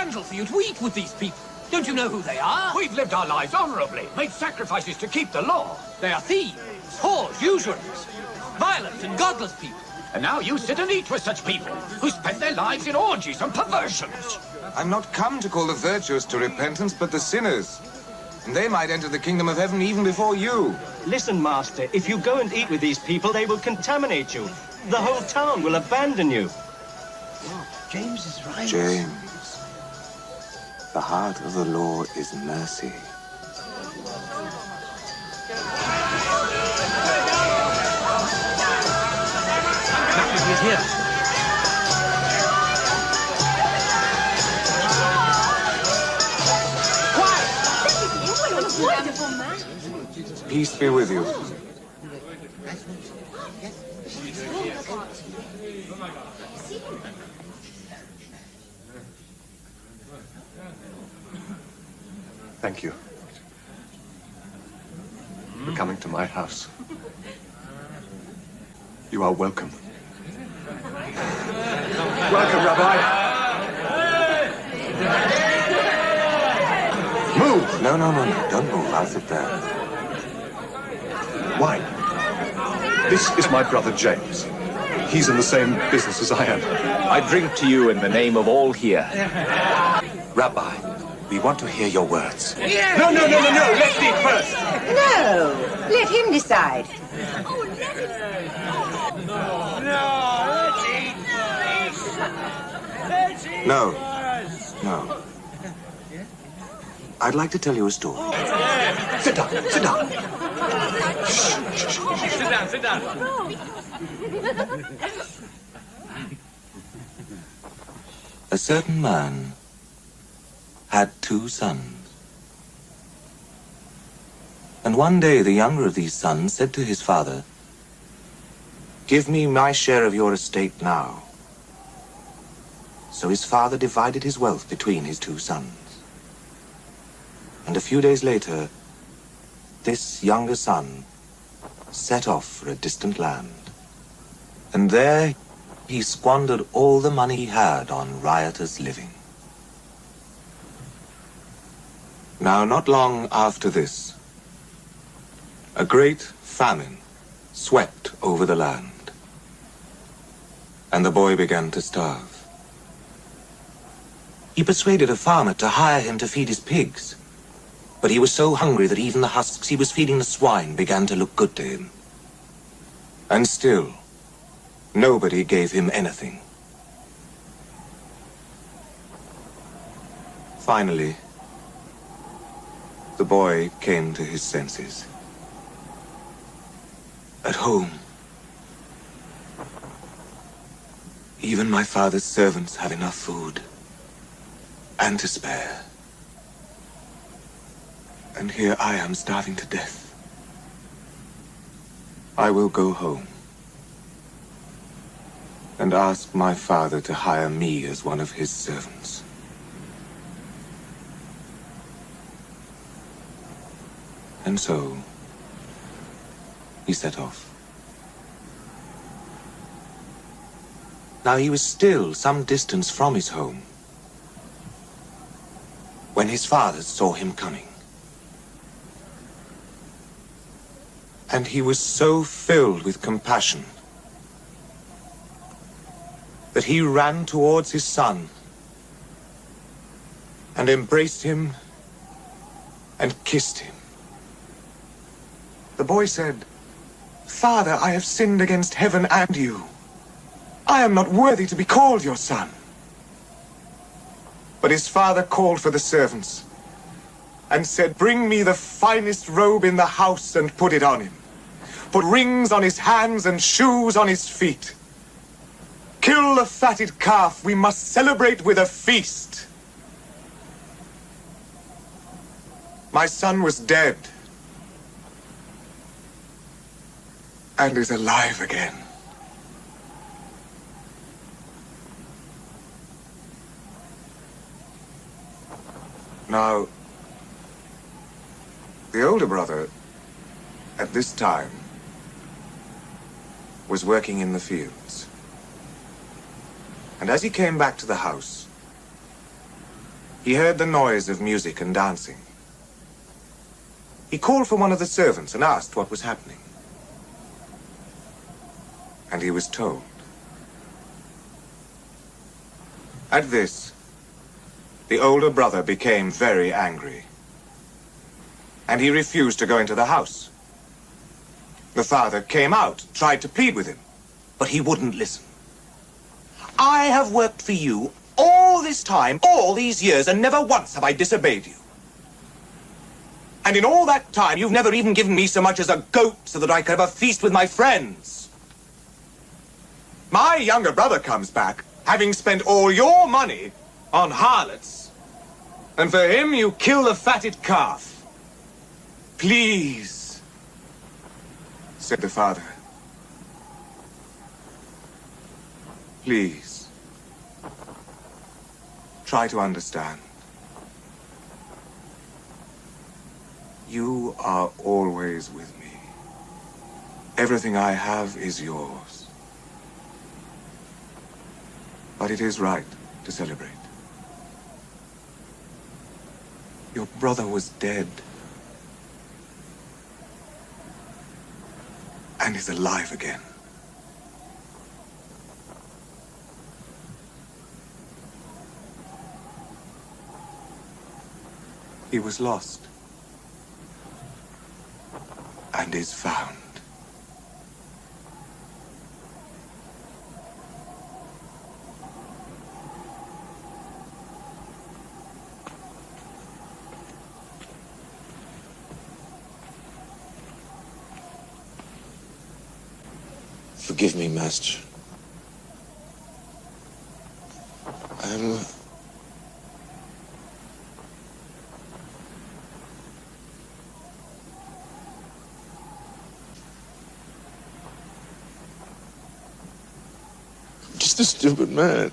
scandal for you to eat with these people. Don't you know who they are? We've lived our lives honorably, made sacrifices to keep the law. They are thieves, whores, usurers, violent and godless people. And now you sit and eat with such people who spend their lives in orgies and perversions. I'm not come to call the virtuous to repentance, but the sinners. And they might enter the kingdom of heaven even before you. Listen, Master, if you go and eat with these people, they will contaminate you. The whole town will abandon you. James is right. James, the heart of the law is mercy. He's here. Wonderful man. Peace be with you. Thank you for coming to my house. You are welcome. Welcome, Rabbi. Move! No. Don't move. I'll sit down. Why? This is my brother James. He's in the same business as I am. I drink to you in the name of all here. Rabbi, we want to hear your words. No, let's eat first. No, let him decide. No. I'd like to tell you a story. Sit down. Sit down. A certain man had 2 sons. And one day the younger of these sons said to his father, "Give me my share of your estate now." So his father divided his wealth between his 2 sons. And a few days later, this younger son set off for a distant land. And there he squandered all the money he had on riotous living. Now, not long after this, a great famine swept over the land, and the boy began to starve. He persuaded a farmer to hire him to feed his pigs, but he was so hungry that even the husks he was feeding the swine began to look good to him. And still, nobody gave him anything. Finally, the boy came to his senses. At home, even my father's servants have enough food, and to spare. And here I am starving to death. I will go home and ask my father to hire me as one of his servants. And so, he set off. Now he was still some distance from his home when his father saw him coming. And he was so filled with compassion that he ran towards his son and embraced him and kissed him. The boy said, "Father, I have sinned against heaven and you. I am not worthy to be called your son." But his father called for the servants and said, "Bring me the finest robe in the house and put it on him. Put rings on his hands and shoes on his feet. Kill the fatted calf. We must celebrate with a feast." My son was dead and is alive again. Now, the older brother, at this time, was working in the fields. And as he came back to the house, He heard the noise of music and dancing. He called for one of the servants and asked what was happening. And he was told. At this, the older brother became very angry. And he refused to go into the house. The father came out, tried to plead with him, but he wouldn't listen. I have worked for you all this time, all these years, and never once have I disobeyed you. And in all that time, you've never even given me so much as a goat so that I could have a feast with my friends. My younger brother comes back, having spent all your money on harlots, and for him you kill the fatted calf. Please, said the father. Please, try to understand. You are always with me. Everything I have is yours. But it is right to celebrate. Your brother was dead. And is alive again. He was lost. And is found. Forgive me, Master. I'm just a stupid man.